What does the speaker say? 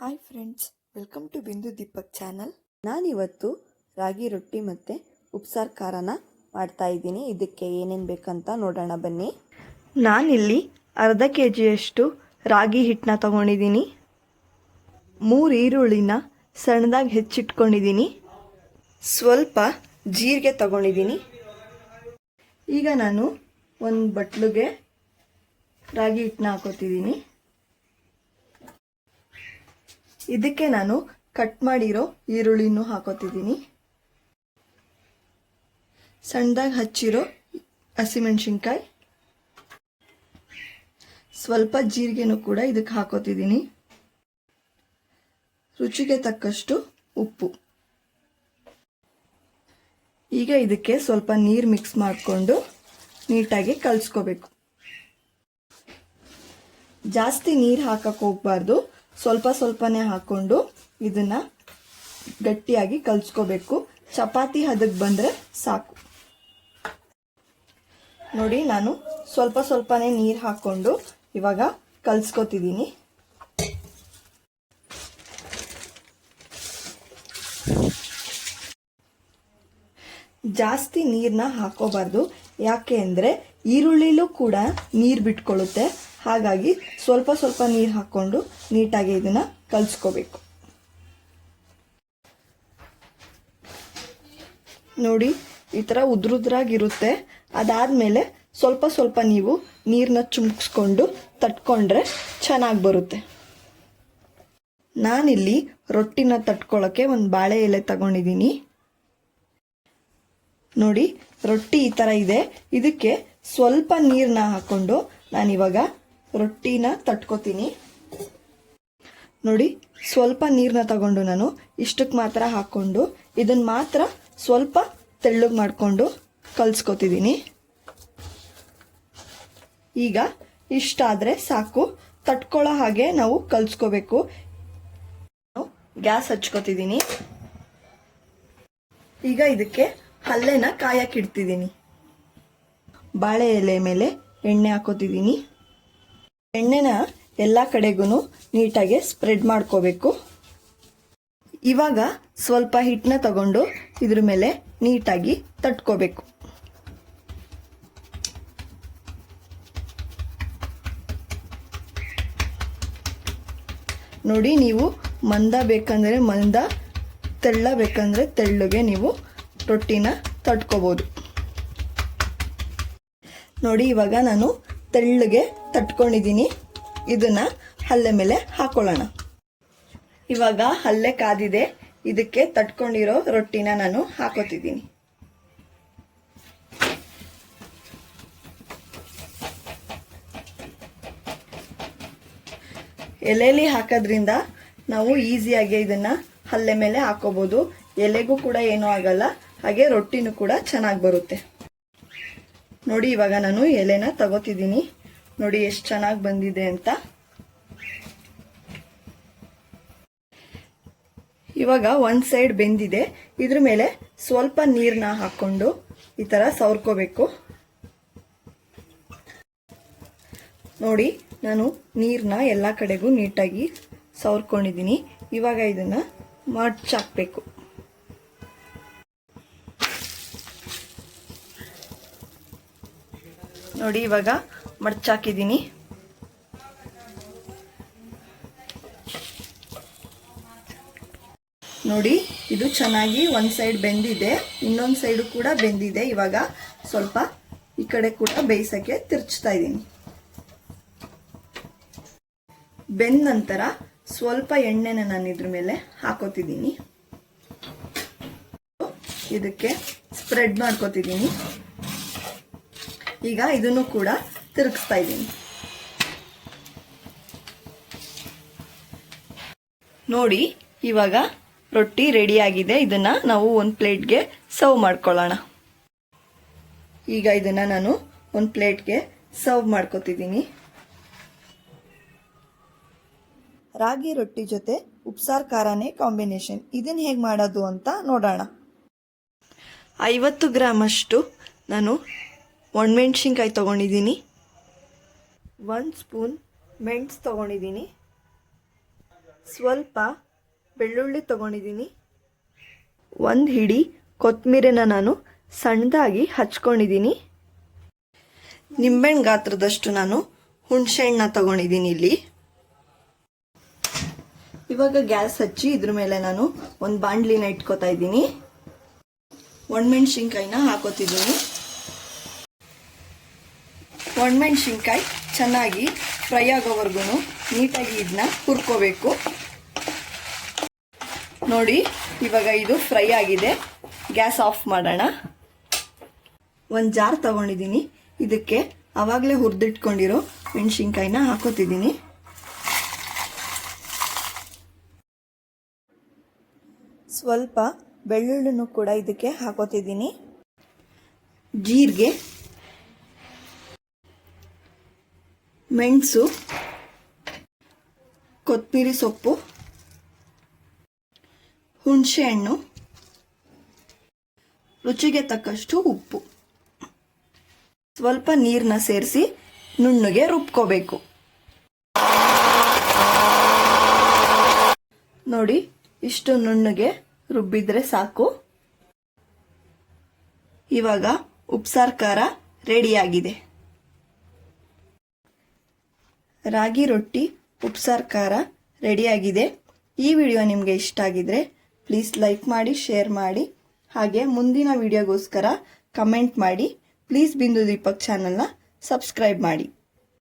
Hi friends, welcome to ಬಿಂದು Deepak channel. ನಾನಿವತ್ತು ರಾಗಿ ರೊಟ್ಟಿ ಮತ್ತು ಉಪ್ಸಾರು ಖಾರನ ಮಾಡ್ತಾ ಇದ್ದೀನಿ. ಇದಕ್ಕೆ ಏನೇನು ಬೇಕಂತ ನೋಡೋಣ ಬನ್ನಿ. ನಾನಿಲ್ಲಿ ಅರ್ಧ ಕೆಜಿಯಷ್ಟು ರಾಗಿ ಹಿಟ್ಟನ್ನ ತಗೊಂಡಿದ್ದೀನಿ. 3 ಈರುಳ್ಳಿನ ಸಣ್ಣದಾಗಿ ಹೆಚ್ಚಿಟ್ಕೊಂಡಿದ್ದೀನಿ. ಸ್ವಲ್ಪ ಜೀರಿಗೆ ತಗೊಂಡಿದ್ದೀನಿ. ಈಗ ನಾನು ಒಂದು ಬಟ್ಲಿಗೆ ರಾಗಿ ಹಿಟ್ಟನ್ನ ಹಾಕೋತಿದ್ದೀನಿ. ಇದಕ್ಕೆ ನಾನು ಕಟ್ ಮಾಡಿರೋ ಈರುಳ್ಳಿನೂ ಹಾಕೋತಿದ್ದೀನಿ. ಸಣ್ಣದಾಗಿ ಹಚ್ಚಿರೋ ಹಸಿಮೆಣಸಿನ್ಕಾಯಿ, ಸ್ವಲ್ಪ ಜೀರಿಗೆನೂ ಕೂಡ ಇದಕ್ಕೆ ಹಾಕೋತಿದ್ದೀನಿ. ರುಚಿಗೆ ತಕ್ಕಷ್ಟು ಉಪ್ಪು. ಈಗ ಇದಕ್ಕೆ ಸ್ವಲ್ಪ ನೀರು ಮಿಕ್ಸ್ ಮಾಡಿಕೊಂಡು ನೀಟಾಗಿ ಕಲಿಸ್ಕೋಬೇಕು. ಜಾಸ್ತಿ ನೀರು ಹಾಕಕ್ಕೆ ಹೋಗ್ಬಾರ್ದು, ಸ್ವಲ್ಪ ಸ್ವಲ್ಪನೇ ಹಾಕ್ಕೊಂಡು ಇದನ್ನು ಗಟ್ಟಿಯಾಗಿ ಕಲಿಸ್ಕೋಬೇಕು. ಚಪಾತಿ ಹದಕ್ಕೆ ಬಂದರೆ ಸಾಕು. ನೋಡಿ, ನಾನು ಸ್ವಲ್ಪ ಸ್ವಲ್ಪನೇ ನೀರು ಹಾಕ್ಕೊಂಡು ಇವಾಗ ಕಲಿಸ್ಕೋತಿದ್ದೀನಿ. ಜಾಸ್ತಿ ನೀರನ್ನ ಹಾಕೋಬಾರ್ದು, ಯಾಕೆ ಅಂದರೆ ಈರುಳ್ಳಿಲೂ ಕೂಡ ನೀರು ಬಿಟ್ಕೊಳ್ಳುತ್ತೆ. ಹಾಗಾಗಿ ಸ್ವಲ್ಪ ಸ್ವಲ್ಪ ನೀರು ಹಾಕ್ಕೊಂಡು ನೀಟಾಗಿ ಇದನ್ನು ಕಲಿಸ್ಕೋಬೇಕು. ನೋಡಿ, ಈ ಥರ ಉದ್ರುದ್ರಾಗಿರುತ್ತೆ. ಅದಾದಮೇಲೆ ಸ್ವಲ್ಪ ಸ್ವಲ್ಪ ನೀವು ನೀರನ್ನ ಚುಮ್ಕಿಸ್ಕೊಂಡು ತಟ್ಕೊಂಡ್ರೆ ಚೆನ್ನಾಗಿ ಬರುತ್ತೆ. ನಾನಿಲ್ಲಿ ರೊಟ್ಟಿನ ತಟ್ಕೊಳ್ಳೋಕ್ಕೆ ಒಂದು ಬಾಳೆ ಎಲೆ ತಗೊಂಡಿದ್ದೀನಿ. ನೋಡಿ, ರೊಟ್ಟಿ ಈ ಥರ ಇದೆ. ಇದಕ್ಕೆ ಸ್ವಲ್ಪ ನೀರನ್ನ ಹಾಕ್ಕೊಂಡು ನಾನಿವಾಗ ರೊಟ್ಟಿನ ತಟ್ಕೋತೀನಿ. ನೋಡಿ, ಸ್ವಲ್ಪ ನೀರನ್ನ ತಗೊಂಡು ನಾನು ಇಷ್ಟಕ್ಕೆ ಮಾತ್ರ ಹಾಕ್ಕೊಂಡು ಇದನ್ನು ಮಾತ್ರ ಸ್ವಲ್ಪ ತೆಳ್ಳಗೆ ಮಾಡಿಕೊಂಡು ಕಲಿಸ್ಕೊತಿದ್ದೀನಿ. ಈಗ ಇಷ್ಟಾದರೆ ಸಾಕು. ತಟ್ಕೊಳ್ಳೋ ಹಾಗೆ ನಾವು ಕಲಿಸ್ಕೋಬೇಕು. ಗ್ಯಾಸ್ ಹಚ್ಕೋತಿದ್ದೀನಿ. ಈಗ ಇದಕ್ಕೆ ಹಲ್ಲೆನ ಕಾಯಕ್ಕಿಡ್ತಿದ್ದೀನಿ. ಬಾಳೆ ಎಲೆ ಮೇಲೆ ಎಣ್ಣೆ ಹಾಕೋತಿದ್ದೀನಿ. ಎಣ್ಣೆನ ಎಲ್ಲ ಕಡೆಗೂ ನೀಟಾಗಿ ಸ್ಪ್ರೆಡ್ ಮಾಡ್ಕೋಬೇಕು. ಇವಾಗ ಸ್ವಲ್ಪ ಹಿಟ್ಟನ್ನ ತಗೊಂಡು ಇದ್ರ ಮೇಲೆ ನೀಟಾಗಿ ತಟ್ಕೋಬೇಕು. ನೋಡಿ, ನೀವು ಮಂದ ಬೇಕಂದರೆ ಮಂದ, ತೆಳ್ಳ ಬೇಕಂದರೆ ತೆಳ್ಳಗೆ ನೀವು ರೊಟ್ಟಿನ ತಟ್ಕೋಬೋದು. ನೋಡಿ, ಇವಾಗ ನಾನು ತೆಳ್ಳಗೆ ತಟ್ಕೊಂಡಿದ್ದೀನಿ. ಇದನ್ನು ಹಲ್ಲೆ ಮೇಲೆ ಹಾಕೊಳ್ಳೋಣ. ಇವಾಗ ಹಲ್ಲೆ ಕಾದಿದೆ. ಇದಕ್ಕೆ ತಟ್ಕೊಂಡಿರೋ ರೊಟ್ಟಿನ ನಾನು ಹಾಕೋತಿದ್ದೀನಿ. ಎಲೆಲಿ ಹಾಕೋದ್ರಿಂದ ನಾವು ಈಸಿಯಾಗಿ ಇದನ್ನು ಹಲ್ಲೆ ಮೇಲೆ ಹಾಕೋಬೋದು. ಎಲೆಗೂ ಕೂಡ ಏನೂ ಆಗಲ್ಲ, ಹಾಗೆ ರೊಟ್ಟಿನೂ ಕೂಡ ಚೆನ್ನಾಗಿ ಬರುತ್ತೆ. ನೋಡಿ, ಇವಾಗ ನಾನು ಎಲೆನ ತಗೋತಿದ್ದೀನಿ. ನೋಡಿ ಎಷ್ಟು ಚೆನ್ನಾಗಿ ಬಂದಿದೆ ಅಂತ. ಇವಾಗ ಒಂದು ಸೈಡ್ ಬೆಂದಿದೆ. ಇದ್ರ ಮೇಲೆ ಸ್ವಲ್ಪ ನೀರನ್ನ ಹಾಕ್ಕೊಂಡು ಈ ಥರ ಸವರ್ಕೋಬೇಕು. ನೋಡಿ, ನಾನು ನೀರನ್ನ ಎಲ್ಲ ಕಡೆಗೂ ನೀಟಾಗಿ ಸವರ್ಕೊಂಡಿದ್ದೀನಿ. ಇವಾಗ ಇದನ್ನು ಮಡ್ಚಾಕಬೇಕು. ನೋಡಿ, ಇವಾಗ ಮಡ್ಚಾಕಿದ್ದೀನಿ. ನೋಡಿ, ಇದು ಚೆನ್ನಾಗಿ ಒಂದು ಸೈಡ್ ಬೆಂದಿದೆ, ಇನ್ನೊಂದು ಸೈಡು ಕೂಡ ಬೆಂದಿದೆ. ಇವಾಗ ಸ್ವಲ್ಪ ಈ ಕಡೆ ಕೂಡ ಬೇಯಿಸೋಕ್ಕೆ ತಿರ್ಚ್ತಾ ಇದ್ದೀನಿ. ಬೆಂದ ನಂತರ ಸ್ವಲ್ಪ ಎಣ್ಣೆನ ನಾನು ಇದ್ರ ಮೇಲೆ ಹಾಕೋತಿದ್ದೀನಿ. ಇದಕ್ಕೆ ಸ್ಪ್ರೆಡ್ ಮಾಡ್ಕೋತಿದ್ದೀನಿ. ಈಗ ಇದನ್ನು ಕೂಡ ತಿರುಗಿಸ್ತಾ ಇದ್ದೀನಿ. ನೋಡಿ, ಇವಾಗ ರೊಟ್ಟಿ ರೆಡಿಯಾಗಿದೆ. ಇದನ್ನು ನಾವು ಒಂದು ಪ್ಲೇಟ್ಗೆ ಸರ್ವ್ ಮಾಡ್ಕೊಳ್ಳೋಣ. ಈಗ ಇದನ್ನು ನಾನು ಒಂದು ಪ್ಲೇಟ್ಗೆ ಸರ್ವ್ ಮಾಡ್ಕೋತಿದ್ದೀನಿ. ರಾಗಿ ರೊಟ್ಟಿ ಜೊತೆ ಉಪ್ಸಾರು ಖಾರನೇ ಕಾಂಬಿನೇಷನ್. ಇದನ್ನು ಹೇಗೆ ಮಾಡೋದು ಅಂತ ನೋಡೋಣ. 50 ಗ್ರಾಮಷ್ಟು ನಾನು ಒಣಮೆಣ್ಸಿನ್ಕಾಯಿ ತೊಗೊಂಡಿದ್ದೀನಿ. 1 ಸ್ಪೂನ್ ಮೆಣಸು ತೊಗೊಂಡಿದ್ದೀನಿ. ಸ್ವಲ್ಪ ಬೆಳ್ಳುಳ್ಳಿ ತೊಗೊಂಡಿದ್ದೀನಿ. ಒಂದು ಹಿಡಿ ಕೊತ್ತಂಬರಿನ ನಾನು ಸಣ್ಣದಾಗಿ ಹಚ್ಕೊಂಡಿದ್ದೀನಿ. ನಿಂಬೆಹಣ್ಣು ಗಾತ್ರದಷ್ಟು ನಾನು ಹುಣಸೆಹಣ್ಣನ್ನ ತಗೊಂಡಿದ್ದೀನಿ ಇಲ್ಲಿ. ಇವಾಗ ಗ್ಯಾಸ್ ಹಚ್ಚಿ ಇದ್ರ ಮೇಲೆ ನಾನು ಒಂದು ಬಾಣಲಿನ ಇಟ್ಕೋತಾ ಇದ್ದೀನಿ. ಒಣಮೆಣ್ಸಿನ್ಕಾಯಿನ ಹಾಕೋತಿದ್ದೀನಿ. ಒಣಮೆಣ್ಸಿನ್ಕಾಯಿ ಚೆನ್ನಾಗಿ ಫ್ರೈ ಆಗೋವರೆಗೂ ನೀಟಾಗಿ ಇದನ್ನ ಹುರ್ಕೋಬೇಕು. ನೋಡಿ, ಇವಾಗ ಇದು ಫ್ರೈ ಆಗಿದೆ. ಗ್ಯಾಸ್ ಆಫ್ ಮಾಡೋಣ. ಒಂದು ಜಾರ್ ತಗೊಂಡಿದ್ದೀನಿ. ಇದಕ್ಕೆ ಆವಾಗಲೇ ಹುರಿದಿಟ್ಕೊಂಡಿರೋ ಮೆಣಸಿನ್ಕಾಯಿನ ಹಾಕೋತಿದ್ದೀನಿ. ಸ್ವಲ್ಪ ಬೆಳ್ಳುಳ್ಳಿನೂ ಕೂಡ ಇದಕ್ಕೆ ಹಾಕೋತಿದ್ದೀನಿ. ಜೀರಿಗೆ, ಮೆಣಸು, ಕೊತ್ತಂಬರಿ ಸೊಪ್ಪು, ಹುಣಸೆಹಣ್ಣು, ರುಚಿಗೆ ತಕ್ಕಷ್ಟು ಉಪ್ಪು, ಸ್ವಲ್ಪ ನೀರನ್ನ ಸೇರಿಸಿ ನುಣ್ಣಗೆ ರುಬ್ಕೋಬೇಕು. ನೋಡಿ, ಇಷ್ಟು ನುಣ್ಣಗೆ ರುಬ್ಬಿದ್ರೆ ಸಾಕು. ಇವಾಗ ಉಪ್ಸಾರು ಖಾರ ರೆಡಿಯಾಗಿದೆ. ರಾಗಿ ರೊಟ್ಟಿ ಉಪ್ಸಾರು ಖಾರ ರೆಡಿಯಾಗಿದೆ. ಈ ವಿಡಿಯೋ ನಿಮಗೆ ಇಷ್ಟ ಆಗಿದ್ರೆ ಪ್ಲೀಸ್ ಲೈಕ್ ಮಾಡಿ, ಶೇರ್ ಮಾಡಿ, ಹಾಗೆ ಮುಂದಿನ ವಿಡಿಯೋಗೋಸ್ಕರ ಕಮೆಂಟ್ ಮಾಡಿ. ಪ್ಲೀಸ್ ಬಿಂದು ದೀಪಕ್ ಚಾನಲ್ನ ಸಬ್ಸ್ಕ್ರೈಬ್ ಮಾಡಿ.